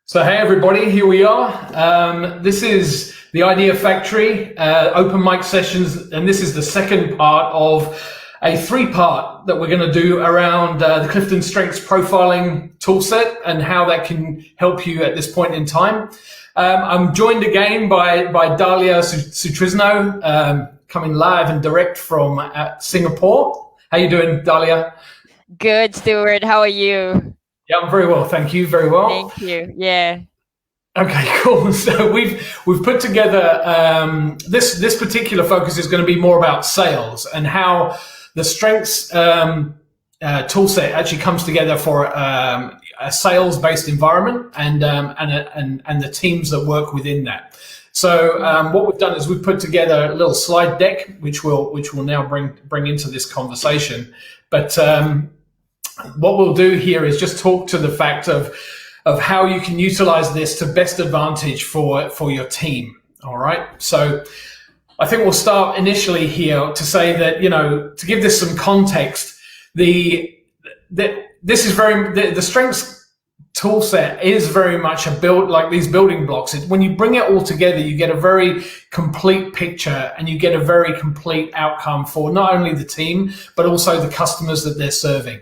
So hey everybody, here we are. This is the Idea Factory open mic sessions, and this is the second part of a three-part that we're going to do around the Clifton Strengths profiling toolset and how that can help you at this point in time. I'm joined again by Dahlia Sutrisno, coming live and direct from Singapore. How you doing, Dahlia? Good, Stuart. How are you? Yeah, I'm very well, thank you. Very well. Thank you. Yeah. Okay, cool. So we've put together this particular focus is going to be more about sales and how the strengths toolset actually comes together for a sales-based environment and the teams that work within that. So what we've done is we've put together a little slide deck, which we'll now bring into this conversation. But what we'll do here is just talk to the fact of how you can utilize this to best advantage for your team. All right. So I think we'll start initially here to say that, to give this some context, the strengths tool set is very much like these building blocks. When you bring it all together, you get a very complete picture and you get a very complete outcome for not only the team, but also the customers that they're serving.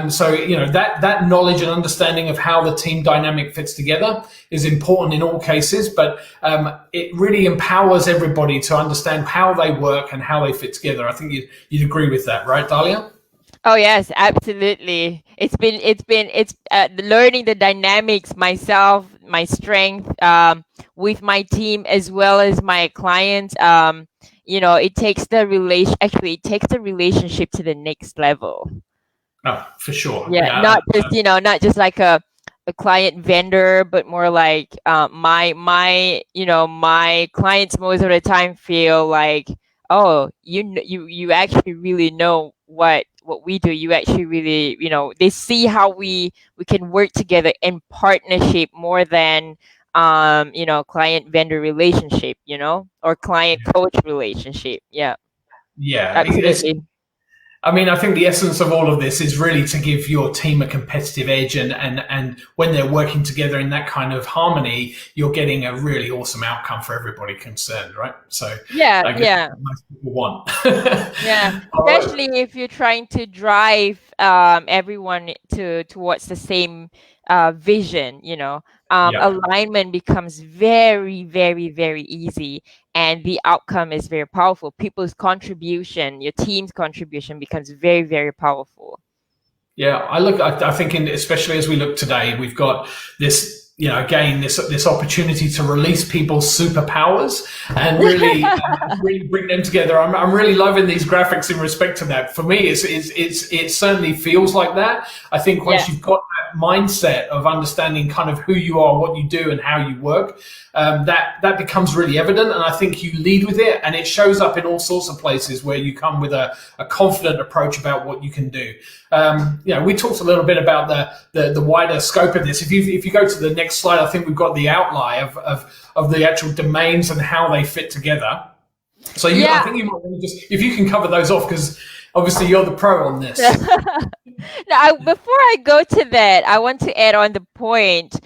So that knowledge and understanding of how the team dynamic fits together is important in all cases, but it really empowers everybody to understand how they work and how they fit together. I think you'd agree with that, right, Dahlia? Oh yes, absolutely. It's learning the dynamics myself, my strength, with my team as well as my clients. It takes the relationship to the next level. Oh, for sure. Yeah, not just like a client vendor, but more like my clients most of the time feel like, oh, you actually really know what we do. You actually really, they see how we can work together in partnership more than client vendor relationship, or client coach relationship. Yeah. Yeah, absolutely. I think the essence of all of this is really to give your team a competitive edge, and when they're working together in that kind of harmony, you're getting a really awesome outcome for everybody concerned, right? So yeah, most people want. Yeah, especially if you're trying to drive everyone towards the same vision, alignment becomes very, very, very easy, and the outcome is very powerful. People's contribution, your team's contribution becomes very, very powerful. Yeah, I think especially as we look today, we've got this, again, this opportunity to release people's superpowers and really bring them together. I'm really loving these graphics in respect to that. For me, it certainly feels like that. I think once you've got that mindset of understanding kind of who you are, what you do, and how you work, that becomes really evident. And I think you lead with it, and it shows up in all sorts of places where you come with a confident approach about what you can do. We talked a little bit about the wider scope of this. If you go to the next slide, I think we've got the outline of the actual domains and how they fit together. So I think you might want to just, if you can cover those off, because obviously you're the pro on this. Now, before I go to that, I want to add on the point.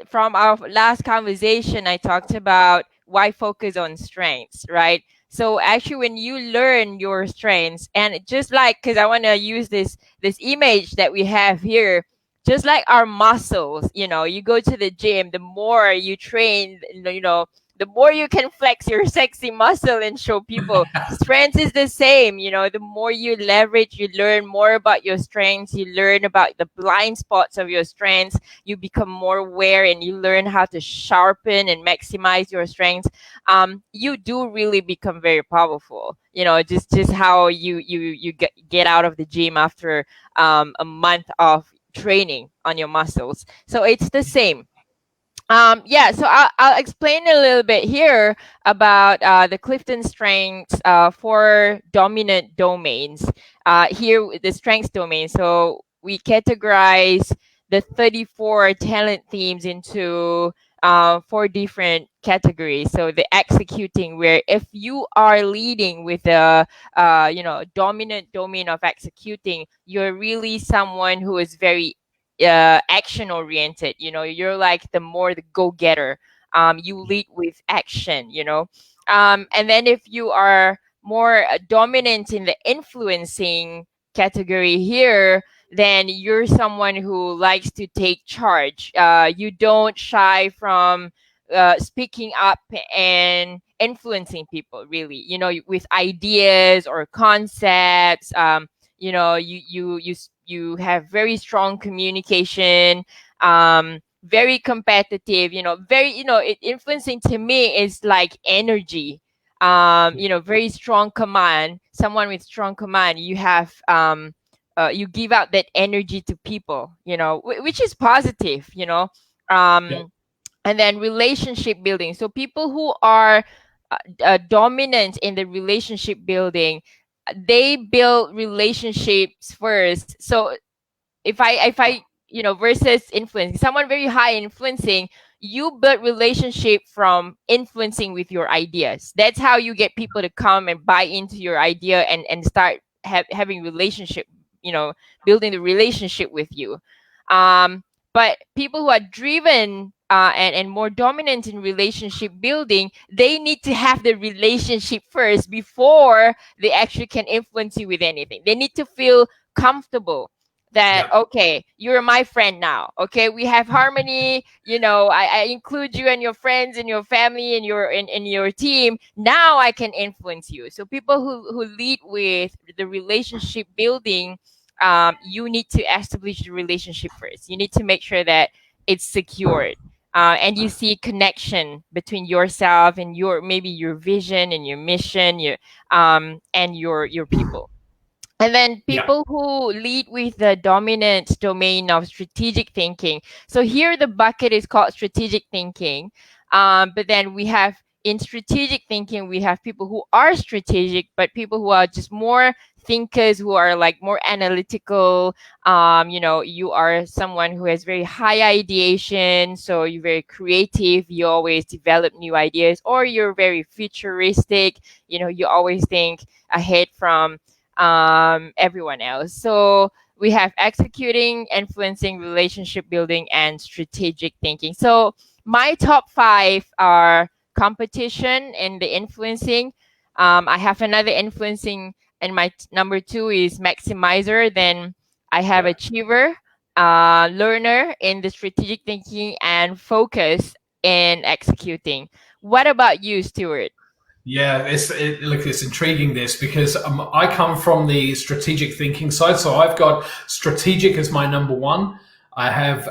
From our last conversation, I talked about why focus on strengths, right? So actually, when you learn your strengths, and just like, because I want to use this image that we have here, just like our muscles, you go to the gym, the more you train, the more you can flex your sexy muscle and show people. Strength is the same, the more you leverage, you learn more about your strengths, you learn about the blind spots of your strengths, you become more aware, and you learn how to sharpen and maximize your strengths. You do really become very powerful. Just how you get out of the gym after a month of training on your muscles. So it's the same. So I'll explain a little bit here about the Clifton Strengths for dominant domains. Here, the strengths domain. So we categorize the 34 talent themes into 4 different categories. So the executing, where if you are leading with a dominant domain of executing, you're really someone who is very action oriented. You're like the go-getter. You lead with action. And then if you are more dominant in the influencing category here, then you're someone who likes to take charge. You don't shy from speaking up and influencing people, really, with ideas or concepts. You have very strong communication, very competitive, very, influencing to me is like energy. Very strong command. Someone with strong command, you have you give out that energy to people, which is positive. Yeah. And then relationship building. So people who are dominant in the relationship building, they build relationships first. So if I versus influencing, someone very high influencing, you build relationship from influencing with your ideas. That's how you get people to come and buy into your idea and start having relationship, building the relationship with you. But people who are driven and more dominant in relationship building, they need to have the relationship first before they actually can influence you with anything. They need to feel comfortable that, Yeah. okay, you're my friend now. Okay, we have harmony. I include you and your friends and your family and in your team. Now I can influence you. So people who lead with the relationship building, you need to establish the relationship first. You need to make sure that it's secured. And you see connection between yourself and maybe your vision and your mission, and your people. And then Yeah. people who lead with the dominant domain of strategic thinking. So here the bucket is called strategic thinking. But then we have, in strategic thinking, we have people who are strategic, but people who are just more thinkers, who are like more analytical. You are someone who has very high ideation. So you're very creative. You always develop new ideas, or you're very futuristic. You always think ahead from everyone else. So we have executing, influencing, relationship building, and strategic thinking. So my top 5 are competition and the influencing. I have another influencing, and my number 2 is maximizer. Then I have Yeah. achiever, learner in the strategic thinking, and focus in executing. What about you, Stuart? Yeah, look, it's intriguing this because I come from the strategic thinking side. So I've got strategic as my number 1. I have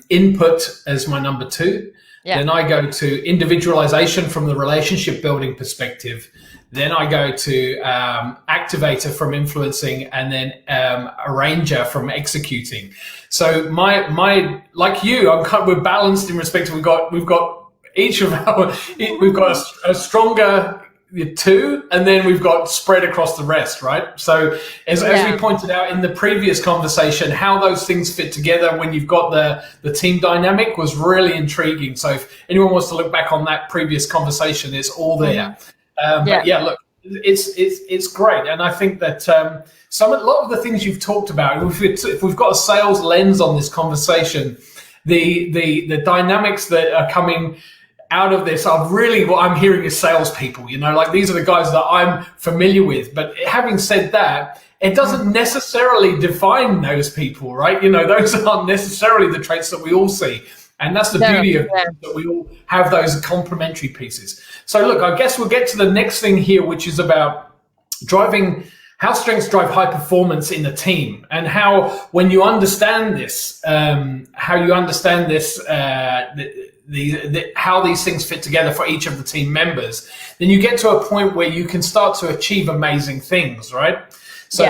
input as my number 2. Yeah. Then I go to individualization from the relationship building perspective. Then I go to activator from influencing, and then arranger from executing. So my like you, we're balanced in respect. We've got each of our, we've got a stronger 2, and then we've got spread across the rest, right? So as we pointed out in the previous conversation, how those things fit together when you've got the team dynamic was really intriguing. So if anyone wants to look back on that previous conversation, it's all there. But yeah, look, it's great, and I think that a lot of the things you've talked about, if we've got a sales lens on this conversation, the dynamics that are coming out of this are really what I'm hearing is salespeople. Like these are the guys that I'm familiar with. But having said that, it doesn't necessarily define those people, right? Those aren't necessarily the traits that we all see. And that's the beauty of it, that we all have those complementary pieces. So look, I guess we'll get to the next thing here, which is about how strengths drive high performance in a team, and how, when you understand this, how these things fit together for each of the team members, then you get to a point where you can start to achieve amazing things, right? So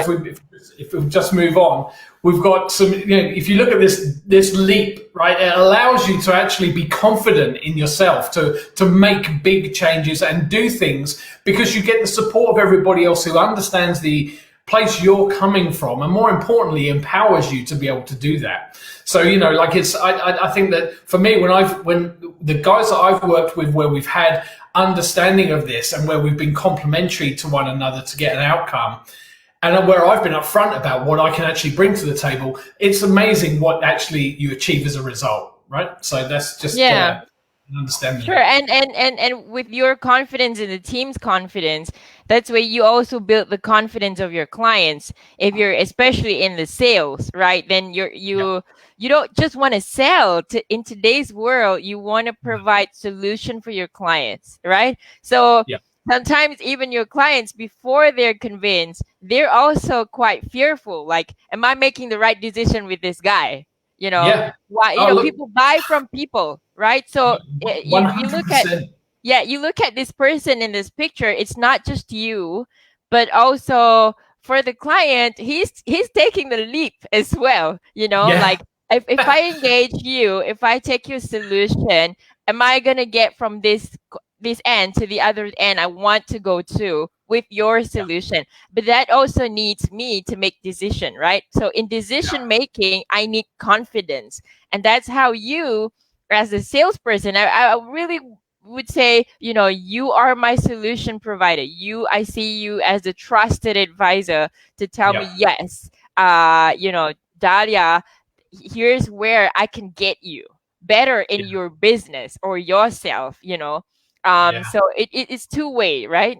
if we just move on, we've got some, if you look at this leap, right, it allows you to actually be confident in yourself, to make big changes and do things, because you get the support of everybody else who understands the place you're coming from, and more importantly, empowers you to be able to do that. So, I think that for me, when the guys that I've worked with, where we've had understanding of this and where we've been complementary to one another to get an outcome, and where I've been upfront about what I can actually bring to the table, it's amazing what actually you achieve as a result, right? So that's just Yeah. understanding. Sure, and with your confidence and the team's confidence, that's where you also build the confidence of your clients. If you're especially in the sales, right? Then you don't just want to sell. In today's world, you want to provide solution for your clients, right? So sometimes even your clients, before they're convinced, they're also quite fearful. Like, am I making the right decision with this guy? Why? People buy from people, right? So you look at 100%. you look at this person in this picture. It's not just you, but also for the client, he's taking the leap as well. Like if I engage you, if I take your solution, am I gonna get from this end to the other end I want to go to with your solution? But that also needs me to make decision, right? So in decision making, I need confidence, and that's how you, as a salesperson, I really would say, you are my solution provider. I see you as a trusted advisor to tell me, yes, Dahlia, here's where I can get you better in your business or yourself. So it's two-way, right?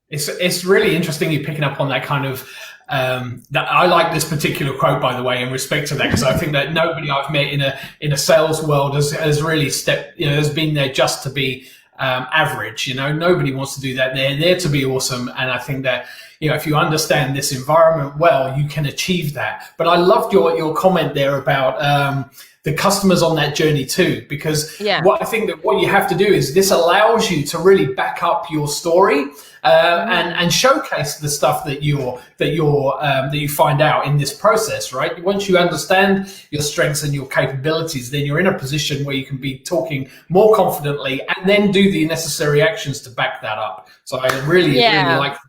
It's really interesting you picking up on that kind of that. I like this particular quote, by the way, in respect to that, because I think that nobody I've met in a sales world has really has been there just to be average. Nobody wants to do that. They're there to be awesome, and I think that if you understand this environment well, you can achieve that. But I loved your comment there about the customers on that journey too, because what I think that what you have to do is this allows you to really back up your story and showcase the stuff that you find out in this process, right? Once you understand your strengths and your capabilities, then you're in a position where you can be talking more confidently and then do the necessary actions to back that up. So I really like that.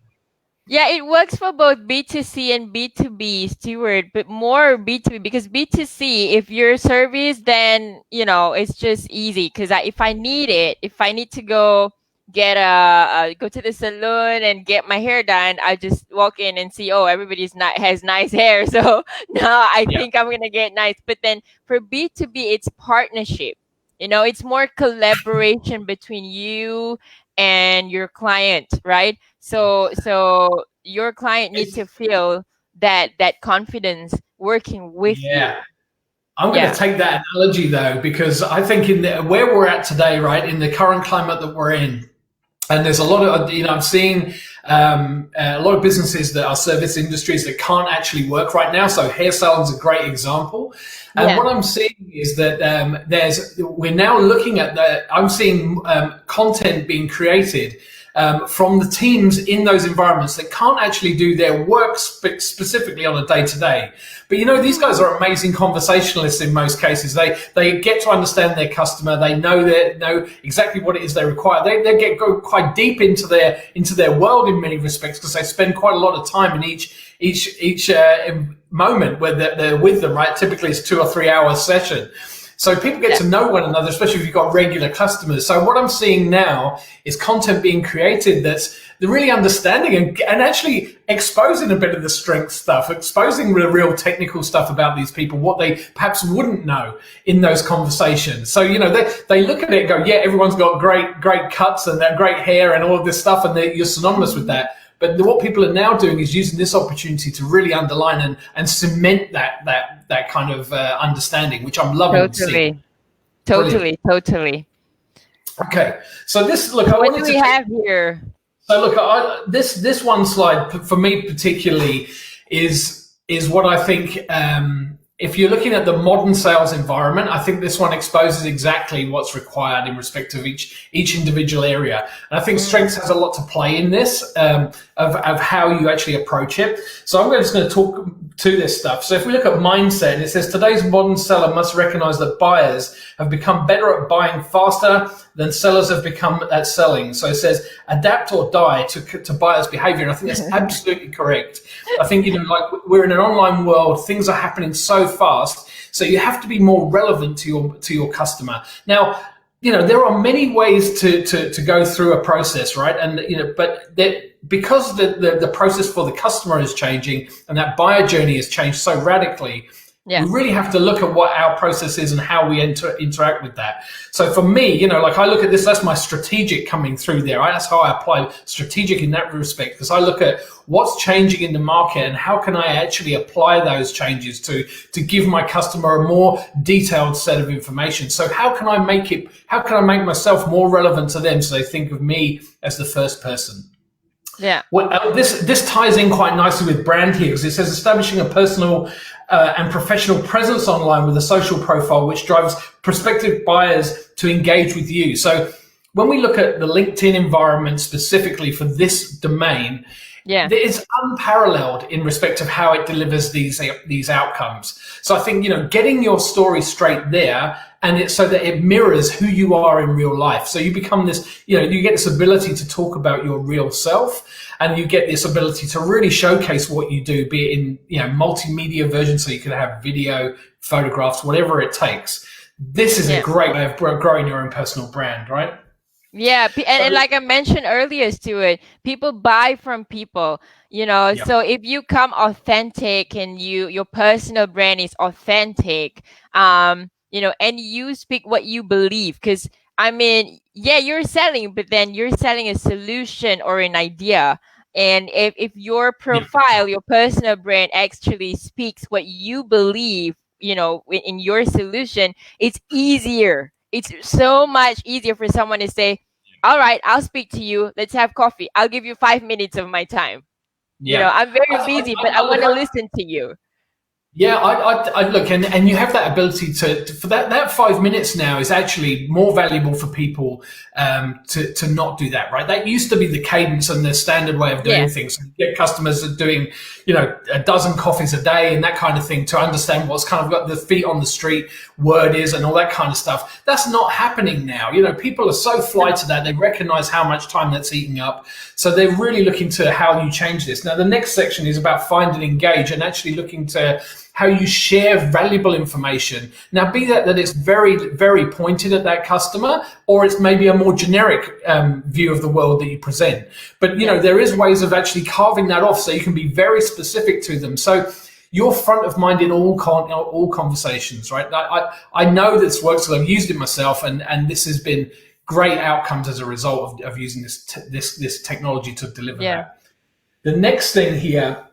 Yeah, it works for both B2C and B2B, Stewart, but more B2B, because B2C, if you're service, then, it's just easy. Because if I need to go go to the salon and get my hair done, I just walk in and see, everybody's has nice hair. So now I think I'm going to get nice. But then for B2B, it's partnership. It's more collaboration between you and your client, right? So your client needs to feel that confidence working with you. I'm going to take that analogy though, because I think where we're at today, right, in the current climate that we're in, and there's a lot of, I'm seeing a lot of businesses that are service industries that can't actually work right now. So hair salon's a great example. And what I'm seeing is that we're now looking at I'm seeing content being created from the teams in those environments that can't actually do their work specifically on a day-to-day. But these guys are amazing conversationalists in most cases. They get to understand their customer. They know exactly what it is they require. They go quite deep into their world in many respects, because they spend quite a lot of time in each moment where they're with them, right? Typically it's 2 or 3 hour session. So people get to know one another, especially if you've got regular customers. So what I'm seeing now is content being created that's really understanding and actually exposing a bit of the strength stuff, exposing the real technical stuff about these people, what they perhaps wouldn't know in those conversations. So, they look at it and go, yeah, everyone's got great cuts and that great hair and all of this stuff, and you're synonymous with that. But what people are now doing is using this opportunity to really underline and cement that kind of understanding, which I'm loving to see. Totally. Okay, so what do we have here? So look, this one slide for me particularly is what I think. If you're looking at the modern sales environment, I think this one exposes exactly what's required in respect of each individual area. And I think strengths has a lot to play in this, of how you actually approach it. So I'm just going to talk to this stuff. So if we look at mindset, it says today's modern seller must recognize that buyers have become better at buying faster than sellers have become at selling. So it says adapt or die to buyers' behavior. And I think that's absolutely correct. I think, like we're in an online world, things are happening so fast. So you have to be more relevant to your customer. Now, there are many ways to go through a process, right? And but because the process for the customer is changing and that buyer journey has changed so radically, we really have to look at what our process is and how we interact with that. So for me, like I look at this, that's my strategic coming through there. Right? That's how I apply strategic in that respect, because I look at what's changing in the market and how can I actually apply those changes to give my customer a more detailed set of information. So how can I make myself more relevant to them so they think of me as the first person? Yeah. Well, this ties in quite nicely with brand here, because it says establishing a personal and professional presence online with a social profile which drives prospective buyers to engage with you. So when we look at the LinkedIn environment specifically for this domain, it's unparalleled in respect of how it delivers these outcomes. So I think, getting your story straight there, and it's so that it mirrors who you are in real life. So you become this, you get this ability to talk about your real self, and you get this ability to really showcase what you do, be it in, multimedia version. So you can have video, photographs, whatever it takes. This is a great way of growing your own personal brand, right? Yeah, and like I mentioned earlier, Stuart, people buy from people, So if you come authentic and your personal brand is authentic, and you speak what you believe, because you're selling, but then you're selling a solution or an idea. And if your profile, your personal brand actually speaks what you believe, in your solution, it's easier. It's so much easier for someone to say, all right, I'll speak to you. Let's have coffee. I'll give you 5 minutes of my time. I'm very busy, but I want to listen to you. Yeah, I look, and you have that ability to for that 5 minutes now is actually more valuable for people to not do that, right? That used to be the cadence and the standard way of doing things. So you get customers that are doing, a dozen coffees a day and that kind of thing to understand what's kind of got the feet on the street word is and all that kind of stuff. That's not happening now. People are so fly to that. They recognize how much time that's eating up. So they're really looking to how you change this. Now, the next section is about find and engage, and actually looking to how you share valuable information. Now, be that it's very, very pointed at that customer, or it's maybe a more generic view of the world that you present. But, there is ways of actually carving that off so you can be very specific to them. So you're front of mind in all conversations, right? I know this works because I've used it myself, and this has been great outcomes as a result of using this technology to deliver that. The next thing here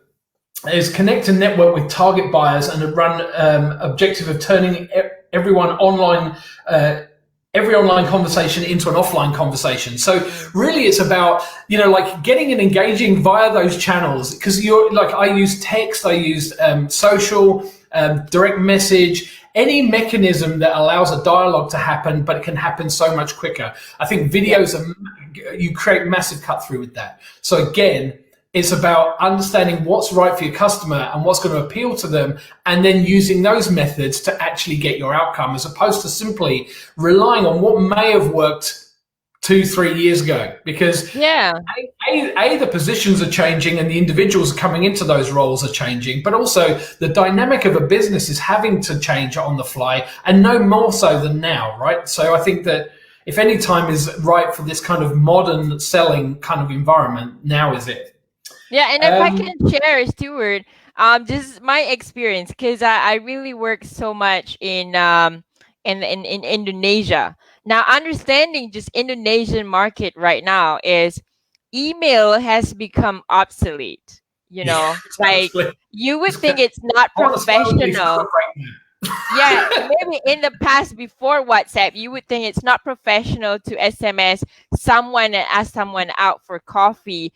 is connect and network with target buyers and run objective of turning every online conversation into an offline conversation. So really it's about, like getting and engaging via those channels, because I use text, I use social, direct message, any mechanism that allows a dialogue to happen, but it can happen so much quicker. I think videos, you create massive cut through with that. So again, it's about understanding what's right for your customer and what's going to appeal to them, and then using those methods to actually get your outcome, as opposed to simply relying on what may have worked 2-3 years ago. Because the positions are changing and the individuals coming into those roles are changing, but also the dynamic of a business is having to change on the fly, and no more so than now, right? So I think that if any time is right for this kind of modern selling kind of environment, now is it. Yeah, and if I can share, Stuart, this is my experience, because I really work so much in Indonesia. Now, understanding just Indonesian market right now is email has become obsolete. Like you would think it's not professional. Maybe in the past, before WhatsApp, you would think it's not professional to SMS someone and ask someone out for coffee,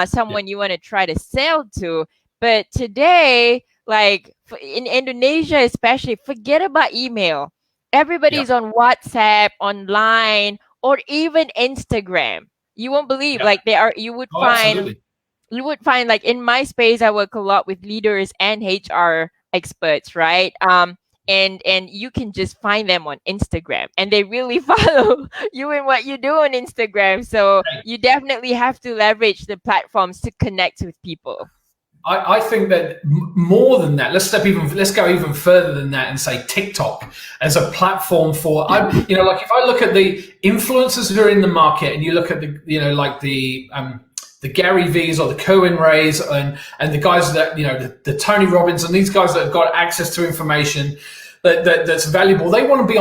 someone you want to try to sell to. But today, like in Indonesia especially, forget about email. Everybody's on WhatsApp, online, or even Instagram. You won't believe, like you would find like in my space, I work a lot with leaders and HR experts, right? And you can just find them on Instagram, and they really follow you in what you do on Instagram. So you definitely have to leverage the platforms to connect with people. I think that more than that, let's go even further than that and say TikTok as a platform for, like if I look at the influencers who are in the market and you look at the Gary V's or the Cohen Rays and the guys that, the Tony Robbins and these guys that have got access to information that's valuable. They want to be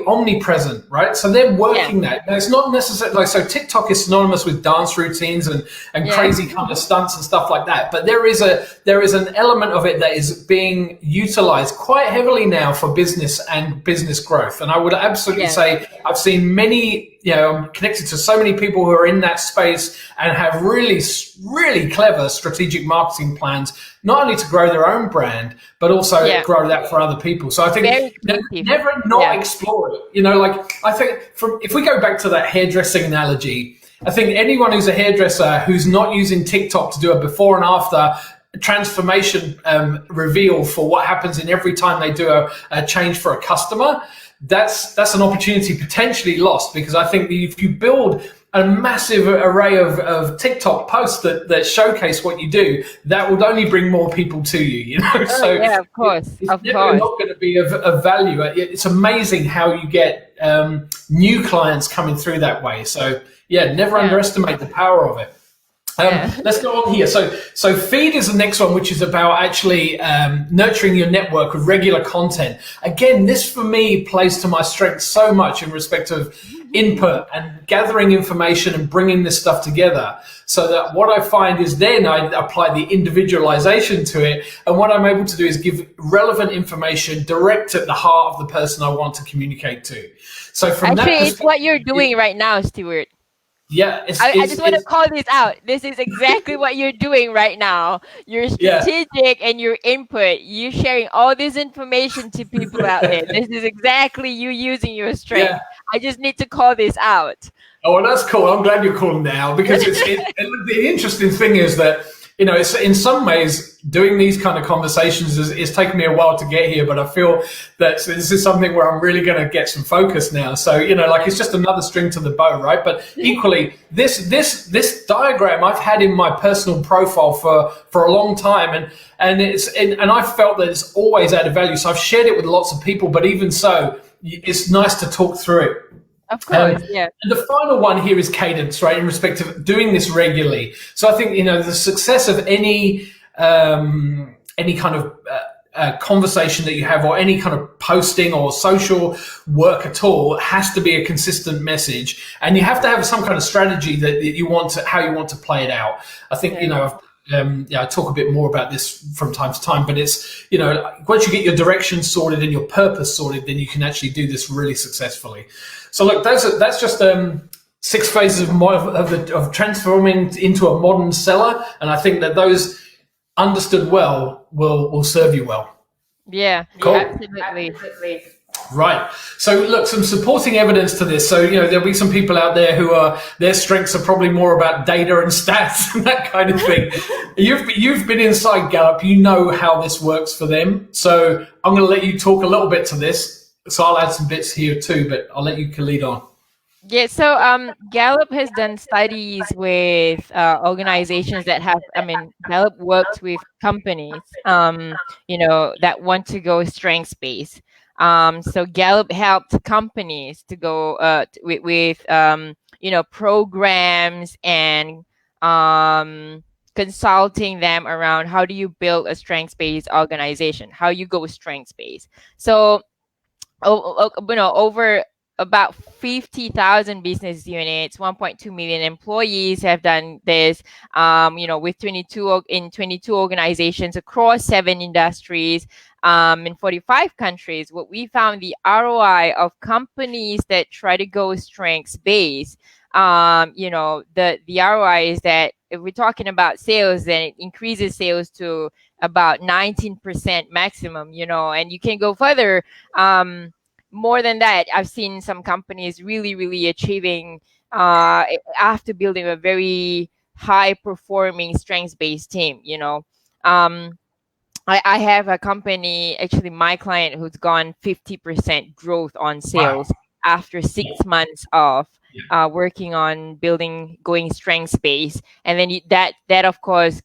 omnipresent, right? So they're working that. Now, it's not necessarily so TikTok is synonymous with dance routines and crazy kind of stunts and stuff like that. But there is an element of it that is being utilized quite heavily now for business and business growth. And I would absolutely say I've seen many, I'm connected to so many people who are in that space and have really, really clever strategic marketing plans, not only to grow their own brand, but also grow that for other people. So I think never not explore it. I think if we go back to that hairdressing analogy, I think anyone who's a hairdresser who's not using TikTok to do a before and after transformation reveal for what happens in every time they do a change for a customer, that's an opportunity potentially lost, because I think if you build a massive array of TikTok posts that showcase what you do, that would only bring more people to you, So of course, it's never not going to be of value. It's amazing how you get new clients coming through that way. So never underestimate the power of it. Let's go on here. So feed is the next one, which is about actually nurturing your network with regular content. Again, this for me plays to my strengths so much in respect of input and gathering information and bringing this stuff together. So that what I find is then I apply the individualization to it. And what I'm able to do is give relevant information direct at the heart of the person I want to communicate to. So from it's what you're doing right now, Stuart. Yeah, I just want to call this out. This is exactly what you're doing right now. You're strategic and your input. You're sharing all this information to people out there. This is exactly you using your strength. Yeah. I just need to call this out. Oh, well, that's cool. I'm glad you're calling now, because the interesting thing is that, it's in some ways doing these kind of conversations is taken me a while to get here, but I feel that this is something where I'm really going to get some focus now. So, it's just another string to the bow, right? But equally, this diagram I've had in my personal profile for a long time, and I felt that it's always added value. So I've shared it with lots of people, but even so, it's nice to talk through it. Of course, And the final one here is cadence, right? In respect of doing this regularly. So I think, the success of any kind of conversation that you have, or any kind of posting or social work at all, has to be a consistent message, and you have to have some kind of strategy that how you want to play it out. I think, I talk a bit more about this from time to time, but it's, once you get your direction sorted and your purpose sorted, then you can actually do this really successfully. So look, that's just 6 phases of transforming into a modern seller, and I think that those understood well will serve you well. Yeah, cool. Absolutely. Right. So look, some supporting evidence to this. So, there'll be some people out there who their strengths are probably more about data and stats and that kind of thing. You've been inside Gallup. You know how this works for them. So I'm going to let you talk a little bit to this. So I'll add some bits here too, but I'll let you lead on. Yeah, so Gallup has done studies with organizations that Gallup works with companies, that want to go strengths-based. So Gallup helped companies to go with programs and consulting them around how do you build a strengths-based organization, how you go strengths-based. So, over about 50,000 business units, 1.2 million employees have done this, with 22 organizations across 7 industries, in 45 countries. What we found, the ROI of companies that try to go strengths-based, the ROI is that if we're talking about sales, then it increases sales to about 19% maximum, and you can go further. More than that, I've seen some companies really, really achieving after building a very high-performing strengths-based team. I have a company, actually my client, who's gone 50% growth on sales after 6 months of working on going strengths-based, and then that of course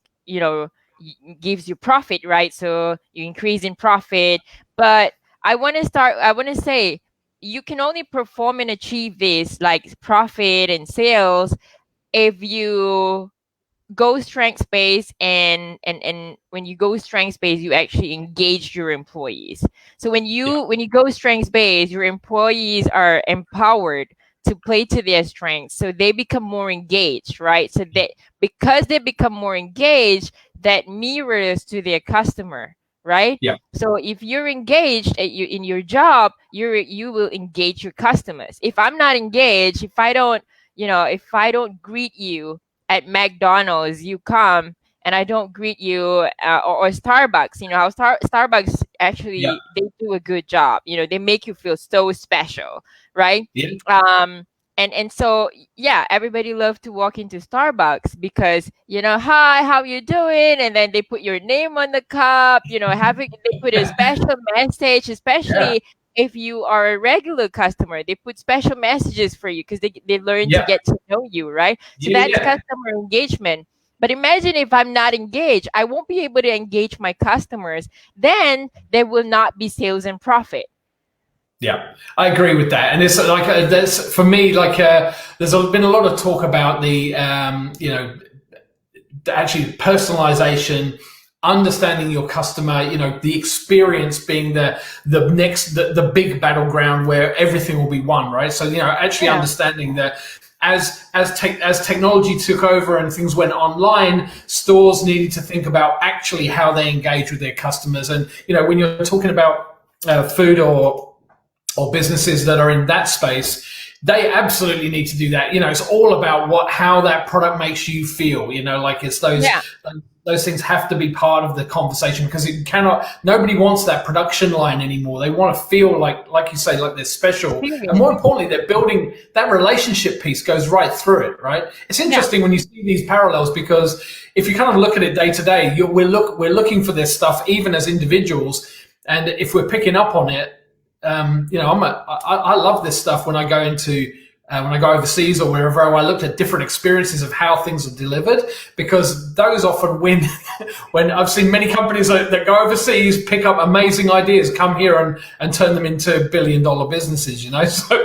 gives you profit, right? So you increase in profit. But I want to say, you can only perform and achieve this, like profit and sales, if you go strength based, and when you go strength based, you actually engage your employees. So Yeah. when you go strength based, your employees are empowered to play to their strengths, so they become more engaged, right? So they, because they become more engaged, that mirrors to their customer, right? Yeah. So if you're engaged in your job, you will engage your customers. If I'm not engaged, if I don't, if I don't greet you at McDonald's, you come and I don't greet you, or Starbucks. You know how Starbucks Yeah. actually, they do a good job. They make you feel so special, right? Yeah. Um, and so yeah, everybody loves to walk into Starbucks because hi, how you doing? And then they put your name on the cup. They put a special message, Yeah. especially if you are a regular customer. They put special messages for you because they learn to Yeah. get to know you, right? So Yeah. that's Yeah. customer engagement. But imagine if I'm not engaged, I won't be able to engage my customers. Then there will not be sales and profit. Yeah, I agree with that, and it's like there's for me like there's been a lot of talk about the actually personalization, understanding your customer, the experience being the big battleground where everything will be won, right? So actually Yeah. understanding that as technology took over and things went online, stores needed to think about actually how they engage with their customers. And when you're talking about food or businesses that are in that space, they absolutely need to do that. It's all about how that product makes you feel. Like it's Yeah. those things have to be part of the conversation, because nobody wants that production line anymore. They want to feel like you say, like they're special. And Experience. more importantly, they're building that relationship piece goes right through it, right? It's Yeah. interesting when you see these parallels, because if you kind of look at it day to day, we're looking for this stuff even as individuals. And if we're picking up on it, I love this stuff when I go when I go overseas or wherever. I looked at different experiences of how things are delivered, because those often win. When I've seen many companies that go overseas, pick up amazing ideas, come here and turn them into billion-dollar businesses. So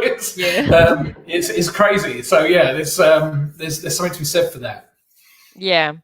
it's crazy. So yeah, there's something to be said for that. Yeah.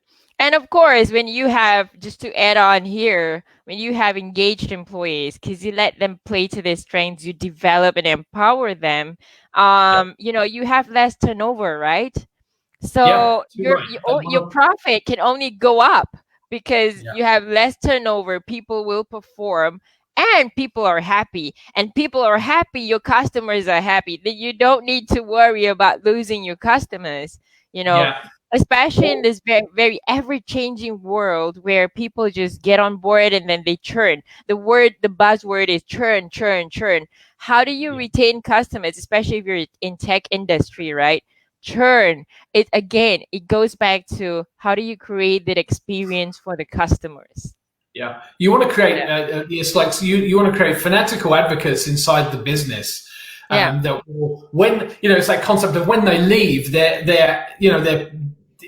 And of course, when you have, just to add on here, when you have engaged employees, because you let them play to their strengths, you develop and empower them, Yeah, you have less turnover, right? yeah, So you're right. your profit can only go up because Yeah, you have less turnover. People will perform and people are happy. And people are happy, your customers are happy. That you don't need to worry about losing your customers, you know, yeah. especially in Well, this very, very ever-changing world where people just get on board and then they churn. The buzzword is churn, churn, churn. How do you yeah. retain customers, especially if you're in tech industry, right? Churn. It goes back to how do you create that experience for the customers. Yeah, you want to create. Yeah. It's like, so you want to create fanatical advocates inside the business. Yeah. That will, when it's that concept of when they leave, they're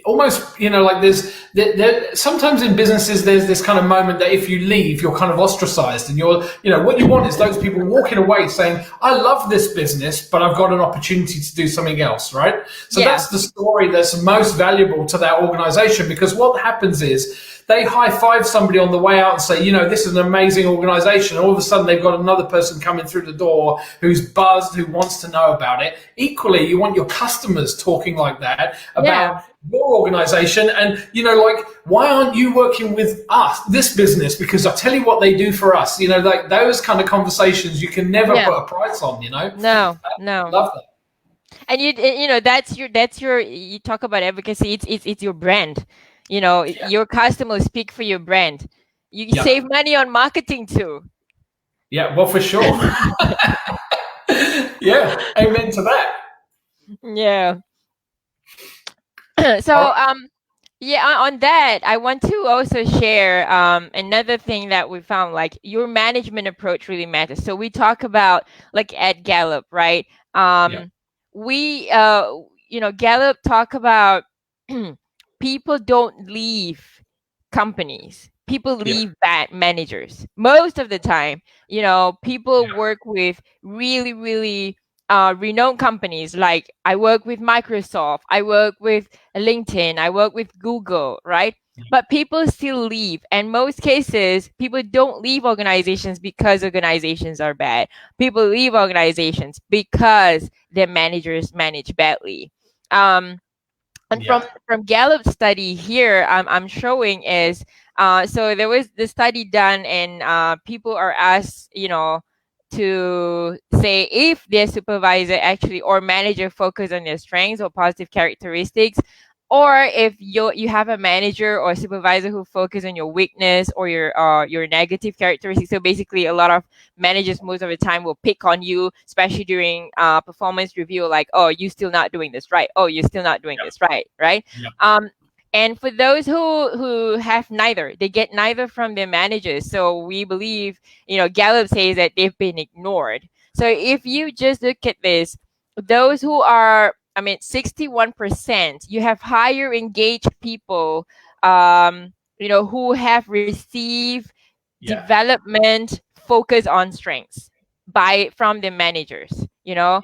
almost like sometimes in businesses there's this kind of moment that if you leave, you're kind of ostracized, and what you want is those people walking away saying, I love this business, but I've got an opportunity to do something else, right? So Yeah. that's the story that's most valuable to that organization, because what happens is they high five somebody on the way out and say, this is an amazing organization. All of a sudden, they've got another person coming through the door who's buzzed, who wants to know about it. Equally, you want your customers talking like that Yeah. about your organization, and like, why aren't you working with us, this business? Because I tell you what they do for us. Like those kind of conversations you can never Yeah. put a price on. No. I No. love that. And that's your you talk about advocacy. It's your brand. Yeah, Your customers speak for your brand. You yeah, save money on marketing too. yeah. Well, for sure. Yeah, amen to that. Yeah. So All right. yeah, on that, I want to also share another thing that we found, like your management approach really matters. So we talk about, like, at Gallup, right? Yeah, We Gallup talk about people don't leave companies, people Yeah. leave bad managers most of the time. People work with really, really renowned companies. Like I work with Microsoft, I work with LinkedIn, I work with Google, right? But people still leave. And most cases, people don't leave organizations because organizations are bad. People leave organizations because their managers manage badly. And Yeah. from Gallup study here, I'm showing is so there was the study done, and people are asked, to say if their supervisor actually or manager focus on their strengths or positive characteristics, or if you have a manager or supervisor who focus on your weakness or your negative characteristics. So basically, a lot of managers most of the time will pick on you, especially during performance review, like, oh, you're still not doing this right, oh, you're still not doing this right. Yeah. And for those who have neither, they get neither from their managers. So we believe, Gallup says that they've been ignored. So if you just look at this, those who are, 61%, you have higher engaged people, who have received Yeah. development focus on strengths from the managers. Yeah.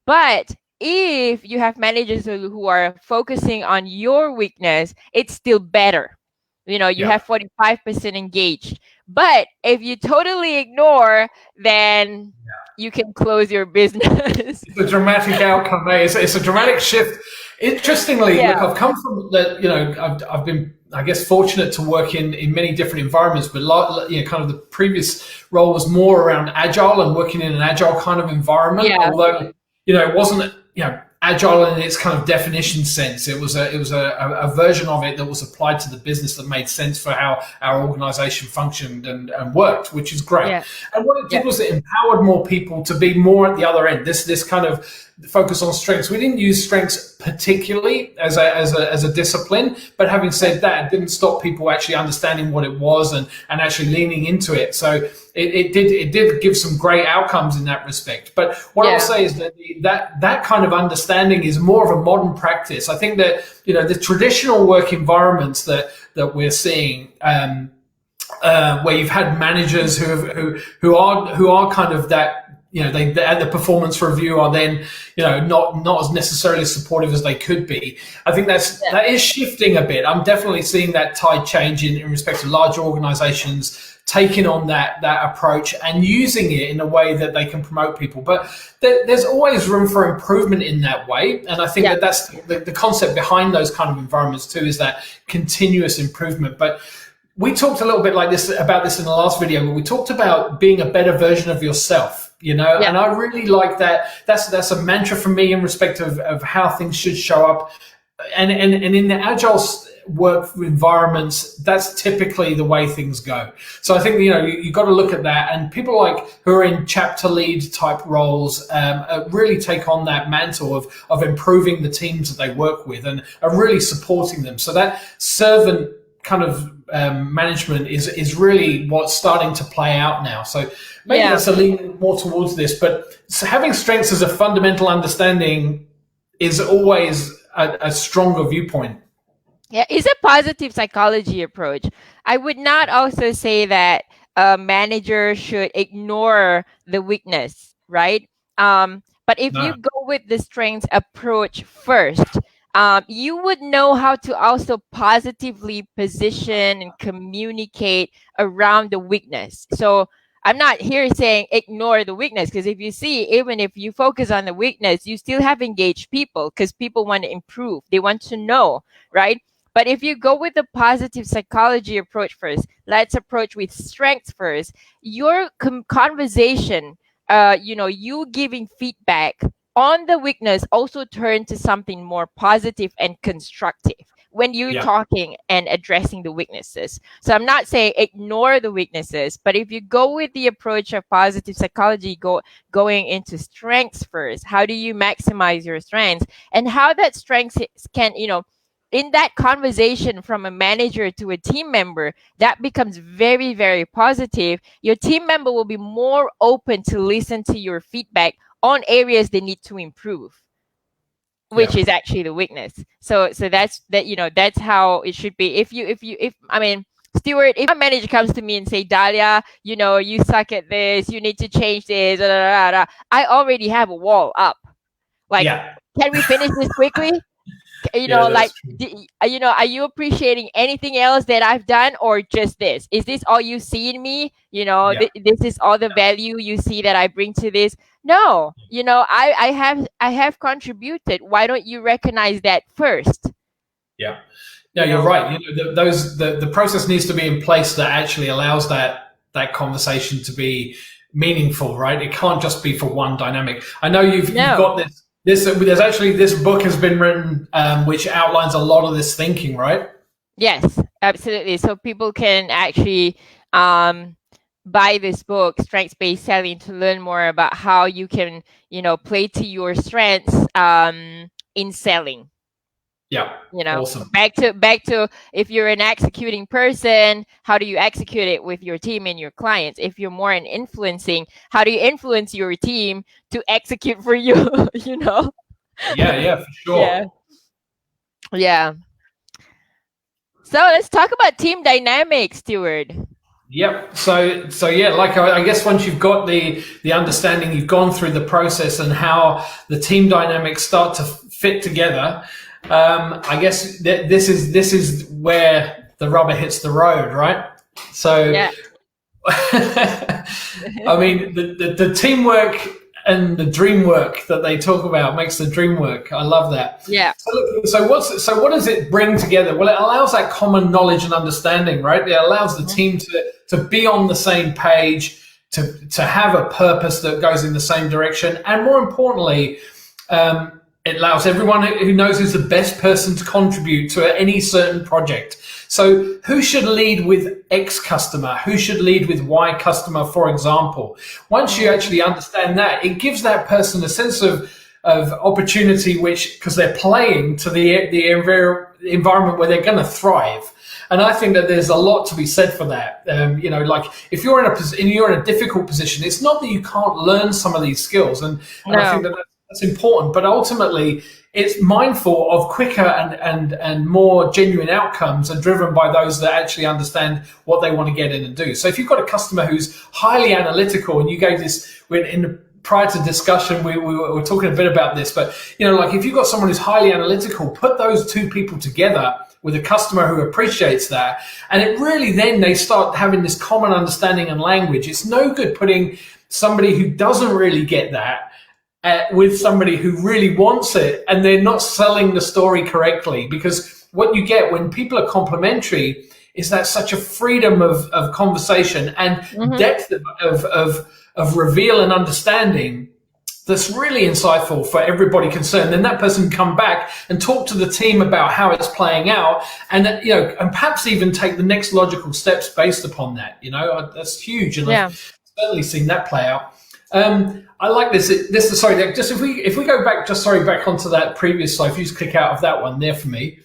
But if you have managers who are focusing on your weakness, it's still better. You Yeah. have 45% engaged. But if you totally ignore, then you can close your business. It's a dramatic outcome, eh? It's a dramatic shift. Interestingly, look, I've come from the, I've been, I guess, fortunate to work in many different environments, but kind of the previous role was more around agile and working in an agile kind of environment. Yeah. Although, it wasn't, agile in its kind of definition sense. It was a version of it that was applied to the business that made sense for how our organization functioned and worked, which is great. Yeah. And what it did was it empowered more people to be more at the other end. This kind of focus on strengths. We didn't use strengths particularly as a discipline, but having said that, it didn't stop people actually understanding what it was and actually leaning into it. So it did give some great outcomes in that respect. But what I'll say is that kind of understanding is more of a modern practice. I think that the traditional work environments that we're seeing, where you've had managers who are kind of that. They at the performance review are then, not as necessarily supportive as they could be. I think that is shifting a bit. I'm definitely seeing that tide change in respect to larger organizations taking on that approach and using it in a way that they can promote people. But there's always room for improvement in that way. And I think that's the concept behind those kind of environments too, is that continuous improvement. But we talked a little bit about this in the last video, but we talked about being a better version of yourself. And I really like that. That's a mantra for me in respect of how things should show up. And in the agile work environments, that's typically the way things go. So I think, you've got to look at that. And people who are in chapter lead type roles really take on that mantle of improving the teams that they work with and are really supporting them. So that servant kind of management is really what's starting to play out now. So maybe that's a lean more towards this, but having strengths as a fundamental understanding is always a stronger viewpoint. Yeah, it's a positive psychology approach. I would not also say that a manager should ignore the weakness, right? But if you go with the strengths approach first, you would know how to also positively position and communicate around the weakness. So I'm not here saying ignore the weakness, because if you see, even if you focus on the weakness, you still have engaged people because people want to improve. They want to know, right? But if you go with the positive psychology approach first, let's approach with strengths first. Your conversation, you giving feedback on the weakness also turn to something more positive and constructive when you're talking and addressing the weaknesses. So I'm not saying ignore the weaknesses, but if you go with the approach of positive psychology, going into strengths first, how do you maximize your strengths and how that strengths can, in that conversation from a manager to a team member, that becomes very, very positive. Your team member will be more open to listen to your feedback on areas they need to improve. which is actually the weakness. So that's that's how it should be. If I mean, Stuart, if a manager comes to me and say, Dahlia, you suck at this, you need to change this, I already have a wall up. Like, can we finish this quickly? Like, are you appreciating anything else that I've done, or just this? Is this all you see in me? This is all the value you see that I bring to this? No, I have contributed. Why don't you recognize that first? Yeah. No, you're right. The process needs to be in place that actually allows that conversation to be meaningful, right? It can't just be for one dynamic. I know you've got this. There's actually this book has been written which outlines a lot of this thinking, right? Yes, absolutely. So people can actually buy this book, Strengths-Based Selling, to learn more about how you can, play to your strengths in selling. Yeah. Awesome. Back to if you're an executing person, how do you execute it with your team and your clients? If you're more in influencing, how do you influence your team to execute for you? Yeah, for sure. Yeah. So let's talk about team dynamics, Stuart. Yep. So yeah, like I guess once you've got the understanding, you've gone through the process and how the team dynamics start to fit together. I guess this is where the rubber hits the road, right? So, I mean, the teamwork and the dream work that they talk about makes the dream work. I love that. Yeah. So what does it bring together? Well, it allows that common knowledge and understanding, right? It allows the team to be on the same page, to have a purpose that goes in the same direction, and more importantly, it allows everyone who knows who's the best person to contribute to any certain project. So who should lead with X customer? Who should lead with Y customer, for example? Once you actually understand that, it gives that person a sense of opportunity, because they're playing to the environment where they're going to thrive. And I think that there's a lot to be said for that. Like if you're in a difficult position, it's not that you can't learn some of these skills. And I think that's important, but ultimately it's mindful of quicker and more genuine outcomes are driven by those that actually understand what they want to get in and do. So if you've got a customer who's highly analytical, and you gave this in the prior to discussion, we were talking a bit about this, but like if you've got someone who's highly analytical, put those two people together with a customer who appreciates that, and it really then they start having this common understanding and language. It's no good putting somebody who doesn't really get that with somebody who really wants it, and they're not selling the story correctly, because what you get when people are complementary is that such a freedom of conversation and depth of reveal and understanding that's really insightful for everybody concerned. Then that person can come back and talk to the team about how it's playing out, and and perhaps even take the next logical steps based upon that. That's huge, and I've certainly seen that play out. I like this. Sorry, just if we go back, back onto that previous slide. If you just click out of that one there for me,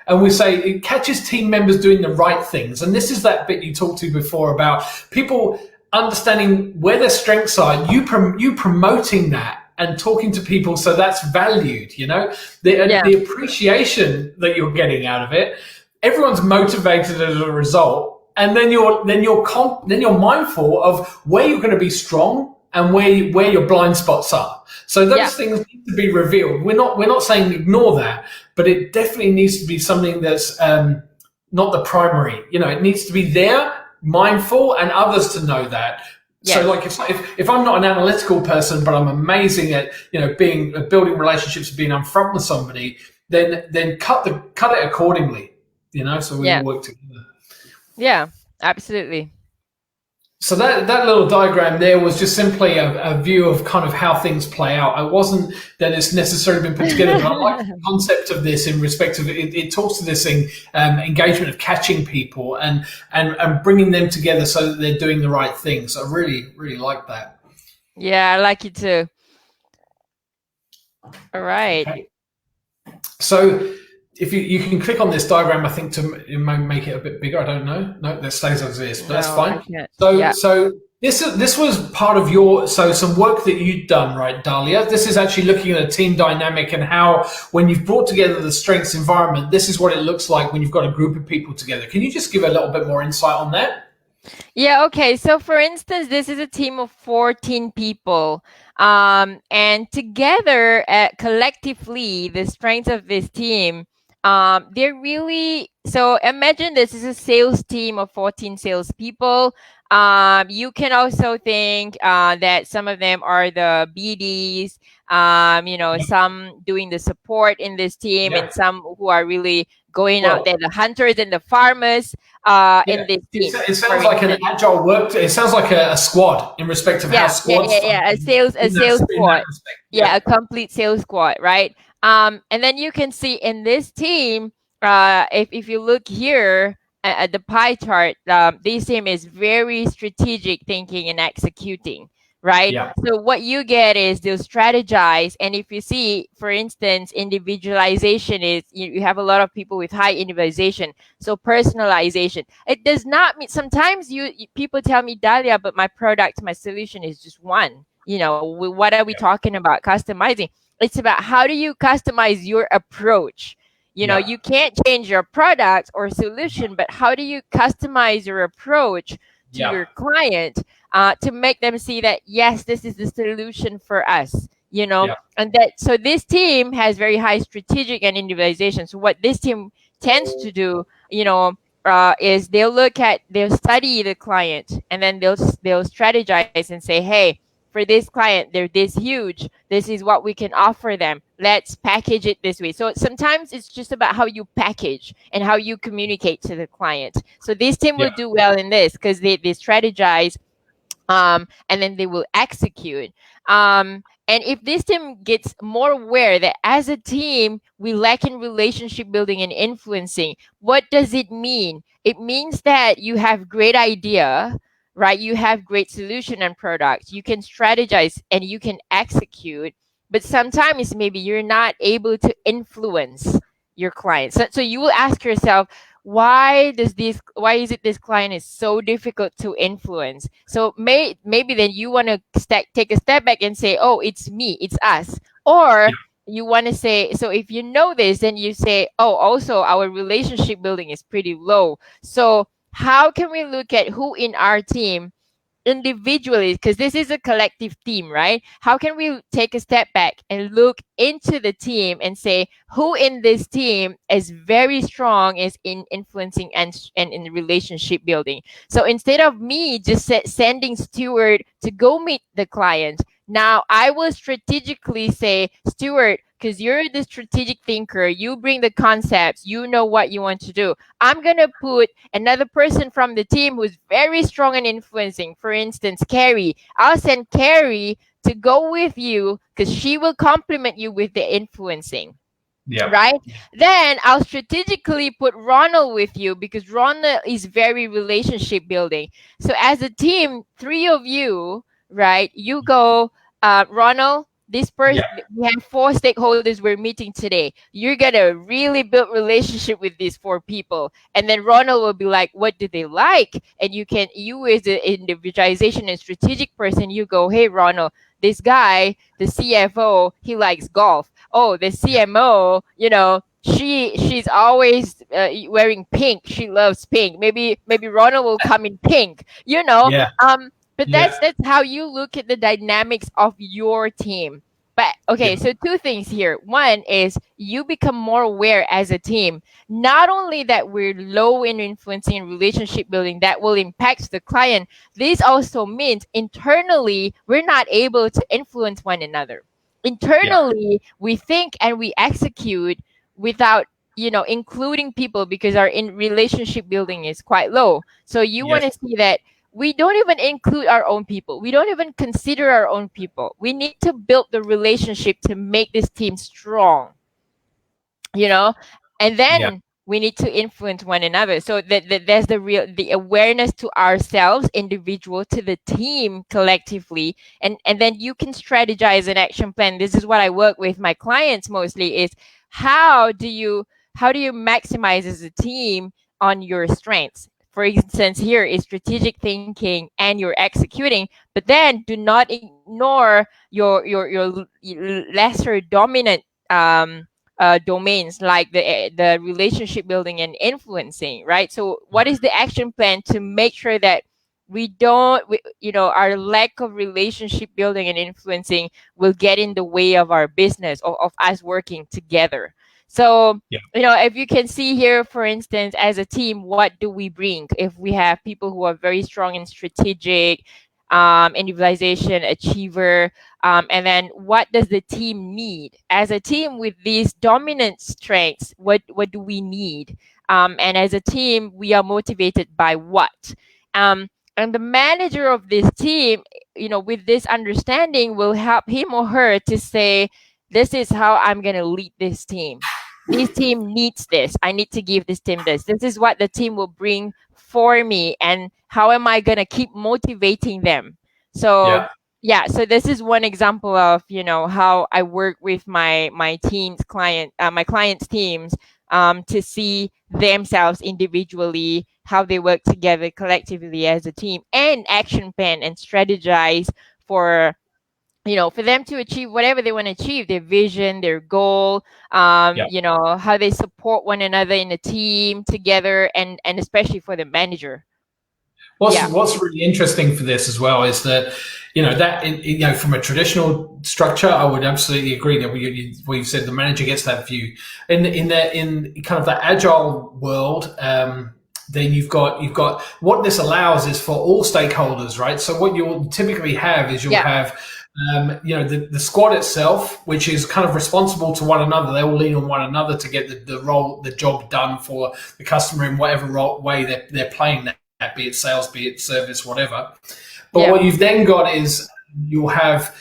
and we say it catches team members doing the right things. And this is that bit you talked to before about people understanding where their strengths are. You promoting that and talking to people, so that's valued. The appreciation that you're getting out of it. Everyone's motivated as a result, and then you're mindful of where you're going to be strong and where your blind spots are. So those things need to be revealed. We're not saying ignore that, but it definitely needs to be something that's not the primary. It needs to be there, mindful, and others to know that. Yes. So like if I'm not an analytical person, but I'm amazing at building relationships and being upfront with somebody, then cut it accordingly. So we all work together. Yeah, absolutely. So that little diagram there was just simply a view of kind of how things play out. It wasn't that it's necessarily been put together, but I like the concept of this in respect of it. It talks to this engagement of catching people and bringing them together so that they're doing the right thing. So I really, really like that. Yeah, I like it too. All right. Okay. So if you can click on this diagram, I think it might make it a bit bigger. I don't know. No, that stays as is, but that's fine. So This was part of your some work that you'd done, right, Dahlia? This is actually looking at a team dynamic and how when you've brought together the strengths environment, this is what it looks like when you've got a group of people together. Can you just give a little bit more insight on that? Yeah, okay. So for instance, this is a team of 14 people. And together, collectively, the strengths of this team, they're really, so imagine this is a sales team of 14 salespeople. You can also think that some of them are the BDs, some doing the support in this team, Yeah. and some who are really going out Well, there, the hunters and the farmers yeah. in this team. It For sounds like an instance. agile work. It sounds like a squad in respect of how squads Yeah. A function sales in that squad. respect. Yeah, Yeah. a complete sales squad, right? And then you can see in this team, if you look here at the pie chart, this team is very strategic thinking and executing, right? Yeah. So what you get is they'll strategize, and if you see, for instance, individualization is you have a lot of people with high individualization, so personalization. It does not mean sometimes people tell me, Dahlia, but my product, my solution is just one. What are we Yeah. talking about customizing? It's about how do you customize your approach. Yeah. You can't change your product or solution, but how do you customize your approach to Yeah. your client to make them see that, yes, this is the solution for us, Yeah. and that, so this team has very high strategic and individualization. So what this team tends to do, is they'll study the client, and then they'll strategize and say, hey, for this client, they're this huge. This is what we can offer them. Let's package it this way. So sometimes it's just about how you package and how you communicate to the client. So this team Yeah. will do well in this because they strategize, and then they will execute. And if this team gets more aware that as a team we lack in relationship building and influencing, what does it mean? It means that you have great idea, right? You have great solution and product. You can strategize and you can execute, but sometimes maybe you're not able to influence your clients. So you will ask yourself, why is it this client is so difficult to influence? So maybe then you want to take a step back and say, oh, it's me, it's us. Or you want to say, so if you know this, then you say, oh, also our relationship building is pretty low. So how can we look at who in our team individually, because this is a collective team, right? How can we take a step back and look into the team and say who in this team is very strong is in influencing and in relationship building? So instead of me just sending Stuart to go meet the client, now I will strategically say, Stuart, because you're the strategic thinker, you bring the concepts, you know what you want to do. I'm going to put another person from the team who's very strong in influencing. For instance, Carrie. I'll send Carrie to go with you because she will complement you with the influencing. Yeah. Right? Then I'll strategically put Ronald with you because Ronald is very relationship building. So as a team, three of you, right? You go, Ronald, this person, we have 4 stakeholders we're meeting today. You're gonna really build relationship with these 4 people, and then Ronald will be like, what do they like? And you as the individualization and strategic person, you go, hey Ronald, this guy, the CFO, he likes golf. Oh, the CMO, she's always wearing pink. She loves pink. Maybe Ronald will come in pink. Yeah. But that's how you look at the dynamics of your team. But okay, so 2 things here. One is you become more aware as a team. Not only that we're low in influencing and relationship building that will impact the client, this also means internally we're not able to influence one another. Internally, we think and we execute without including people because our in relationship building is quite low. So you want to see that we don't even include our own people. We don't even consider our own people. We need to build the relationship to make this team strong, and then we need to influence one another. So there's the awareness to ourselves, individual, to the team collectively, and then you can strategize an action plan. This is what I work with my clients mostly is how do you maximize as a team on your strengths? for instance, here is strategic thinking and you're executing, but then do not ignore your lesser dominant domains like the relationship building and influencing, right? So what is the action plan to make sure that our lack of relationship building and influencing will get in the way of our business, of us working together. So, Yeah. if you can see here, for instance, as a team, what do we bring? If we have people who are very strong in strategic, individualization, achiever, and then what does the team need? As a team with these dominant strengths, what do we need? And as a team, we are motivated by what? And the manager of this team, with this understanding, will help him or her to say, this is how I'm going to lead this team. This team needs this. I need to give this team this. This is what the team will bring for me. And how am I going to keep motivating them? So, Yeah. yeah, so this is one example of, how I work with my my clients' teams, to see themselves individually, how they work together collectively as a team, and action plan and strategize for for them to achieve whatever they want to achieve, their vision, their goal, Yeah. how they support one another in a team together, and especially for the manager. Yeah. What's really interesting for this as well is that, from a traditional structure, I would absolutely agree that we've said the manager gets that view. In kind of the agile world, then you've got what this allows is for all stakeholders, right? So what you'll typically have is you'll have the squad itself, which is kind of responsible to one another. They all lean on one another to get the job done for the customer in whatever way they're playing that, be it sales, be it service, whatever. But what you've then got is you'll have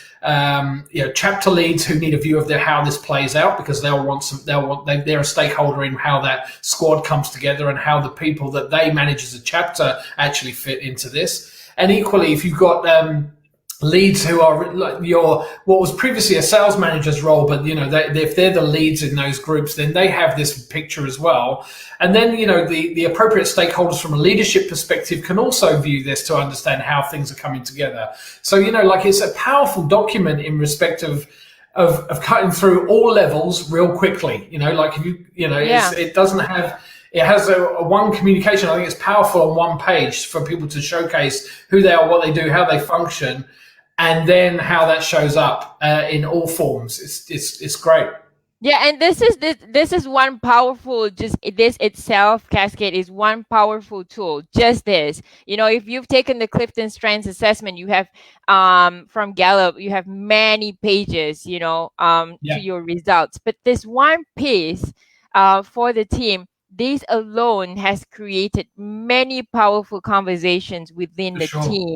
chapter leads who need a view of how this plays out, because they're a stakeholder in how that squad comes together and how the people that they manage as a chapter actually fit into this. And equally, if you've got leads who are like what was previously a sales manager's role, but if they're the leads in those groups, then they have this picture as well. And then the appropriate stakeholders from a leadership perspective can also view this to understand how things are coming together. So it's a powerful document in respect of cutting through all levels real quickly. It doesn't have. It has a one communication. I think it's powerful on one page for people to showcase who they are, what they do, how they function, and then how that shows up in all forms. It's great. Yeah, and this is one powerful, just this itself, Cascade, is one powerful tool. Just this, if you've taken the Clifton Strengths assessment, you have from Gallup, you have many pages, to your results. But this one piece for the team, this alone has created many powerful conversations within the team.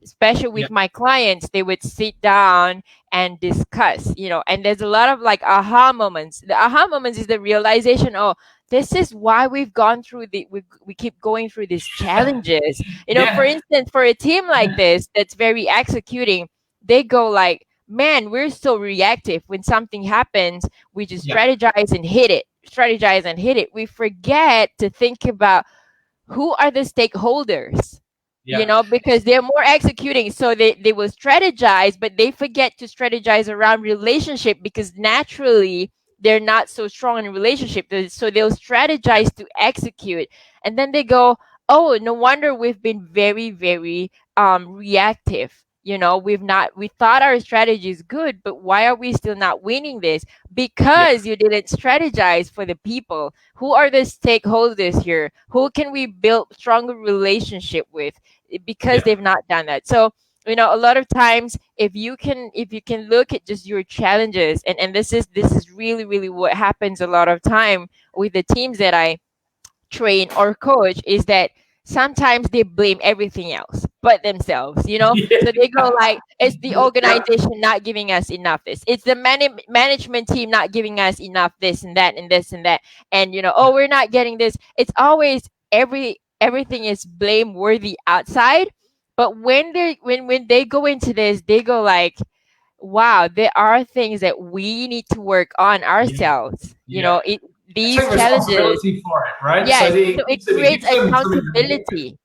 Especially with my clients, they would sit down and discuss, and there's a lot of like aha moments. The aha moments is the realization, oh, this is why we've gone through we keep going through these challenges. For instance, for a team like this that's very executing, they go like, man, we're so reactive. When something happens, we just strategize and hit it. We forget to think about who are the stakeholders. Because they're more executing, so they will strategize, but they forget to strategize around relationship, because naturally they're not so strong in relationship. So they'll strategize to execute, and then they go, oh, no wonder we've been very, very reactive. We thought our strategy is good, but why are we still not winning this? Because you didn't strategize for the people. Who are the stakeholders here? Who can we build stronger relationship with? Because they've not done that. So a lot of times, if you can look at just your challenges, and this is really, really what happens a lot of time with the teams that I train or coach, is that sometimes they blame everything else but themselves. So they go like, it's the organization not giving us enough this, it's the management team not giving us enough this and that and this and that, and oh, we're not getting this. It's always everything is blameworthy outside. But when they go into this, they go like, wow, there are things that we need to work on ourselves. these take challenges. responsibility for it, right? So Yes, so it it creates gives them something to work with. accountability.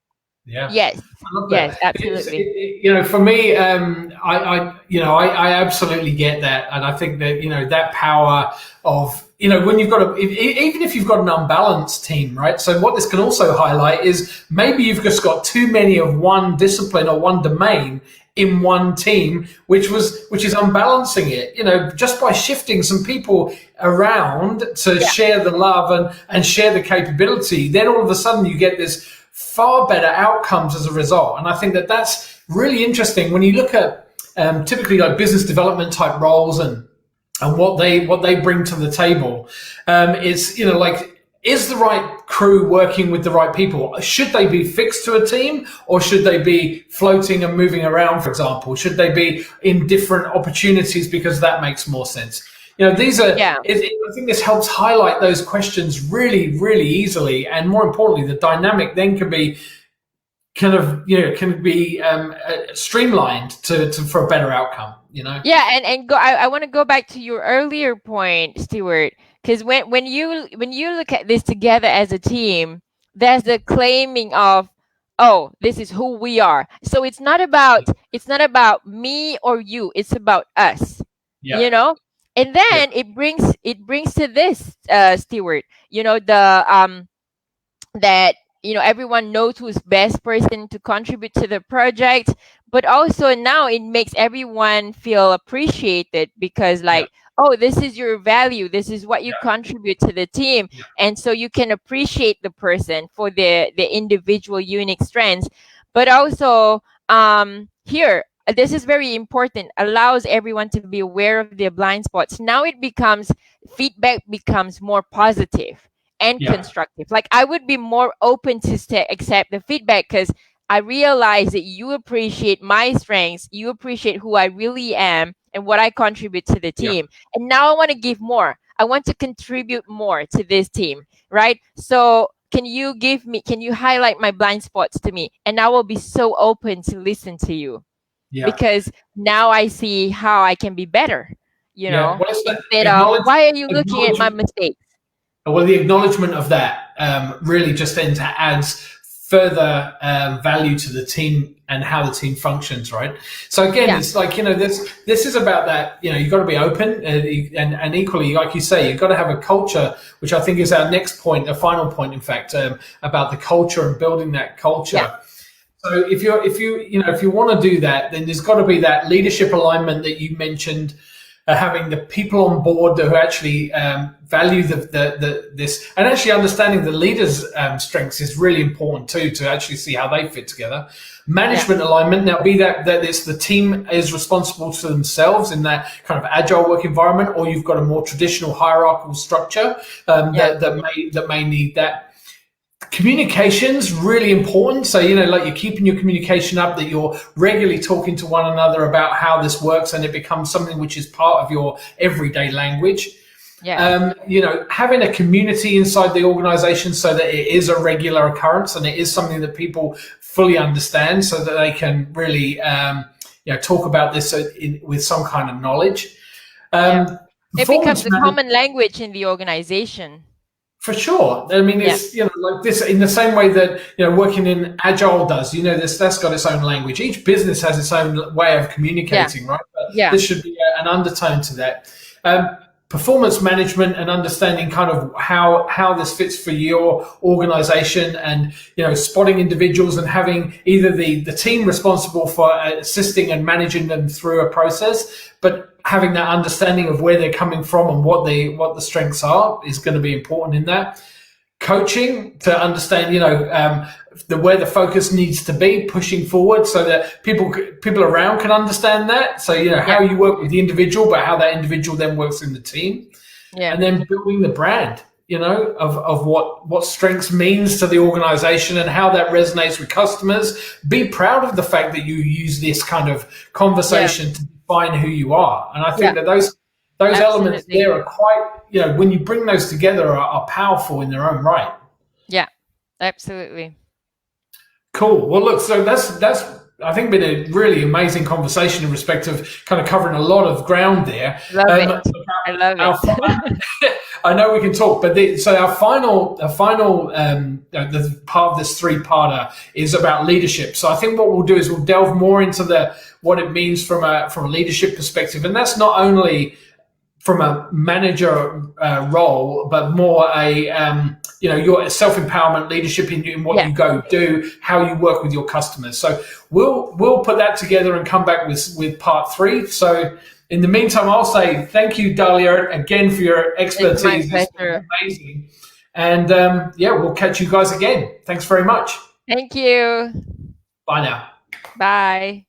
Yeah, Yes, I love yes, that. absolutely. For me, I absolutely get that, and I think that that power of when you've got even if you've got an unbalanced team, right? So what this can also highlight is maybe you've just got too many of one discipline or one domain in one team, which is unbalancing it. Just by shifting some people around to Yeah, share the love and share the capability, then all of a sudden you get this far better outcomes as a result. And I think that that's really interesting when you look at typically like business development type roles and what they bring to the table. Is is the right crew working with the right people? Should they be fixed to a team, or should they be floating and moving around, for example? Should they be in different opportunities because that makes more sense? These are, yeah. I think this helps highlight those questions really, really easily. And more importantly, the dynamic then can be streamlined for a better outcome, Yeah, and go. I want to go back to your earlier point, Stuart, because when you look at this together as a team, there's the claiming of, oh, this is who we are. So it's not about me or you. It's about us. Yeah. You know, and Yeah. then it brings to this, Stuart. That everyone knows who's best person to contribute to the project, but also now it makes everyone feel appreciated because, Yeah. like, oh, this is your value, this is what you Yeah. contribute to the team. Yeah. And so you can appreciate the person for the individual unique strengths, but also, here, this is very important, allows everyone to be aware of their blind spots. Now it becomes, feedback becomes more positive and Yeah. constructive. Like, I would be more open to accept the feedback because I realize that you appreciate my strengths, you appreciate who I really am and what I contribute to the Yeah. team. And now I want to give more. I want to contribute more to this team, right? So can you highlight my blind spots to me? And I will be so open to listen to you Yeah. because now I see how I can be better, Yeah. Well, it's that instead of why are you looking at my acknowledgement. mistakes? Well, the acknowledgement of that really just then adds further value to the team and how the team functions, right? So again, Yeah. it's like this is about that. You've got to be open and equally, like you say, you've got to have a culture, which I think is our next point, a final point, in fact, about the culture and building that culture. Yeah. So if you want to do that, then there's got to be that leadership alignment that you mentioned. Having the people on board who actually value this, and actually understanding the leaders' strengths is really important too, to actually see how they fit together. Management alignment, now be that it's the team is responsible to themselves in that kind of agile work environment, or you've got a more traditional hierarchical structure that may need that. Communication's really important. So, like you're keeping your communication up, that you're regularly talking to one another about how this works, and it becomes something which is part of your everyday language. Yeah. Having a community inside the organization so that it is a regular occurrence and it is something that people fully understand so that they can really, talk about this with some kind of knowledge. It becomes a common language in the organization. For sure. I mean, it's, like this in the same way that, working in Agile does, that's got its own language. Each business has its own way of communicating, right? But this should be an undertone to that. Performance management and understanding kind of how this fits for your organization and, spotting individuals and having either the team responsible for assisting and managing them through a process, but having that understanding of where they're coming from and what the strengths are is going to be important in that. Coaching to understand, where the focus needs to be, pushing forward so that people around can understand that. So, how you work with the individual, but how that individual then works in the team. Yeah. And then building the brand, of what strengths means to the organization and how that resonates with customers. Be proud of the fact that you use this kind of conversation to define who you are. And I think that those elements there are quite, when you bring those together are powerful in their own right. Yeah, absolutely. Cool. Well, look, so that's I think, been a really amazing conversation in respect of kind of covering a lot of ground there. Love it. I love it. I know we can talk, but so our final the part of this three-parter is about leadership. So I think what we'll do is we'll delve more into what it means from a leadership perspective, and that's not only from a manager role, but more your self-empowerment leadership in what you go do, how you work with your customers. So we'll put that together and come back with part 3. So in the meantime, I'll say thank you, Dahlia, again for your expertise. It's amazing. And we'll catch you guys again. Thanks very much. Thank you. Bye now. Bye.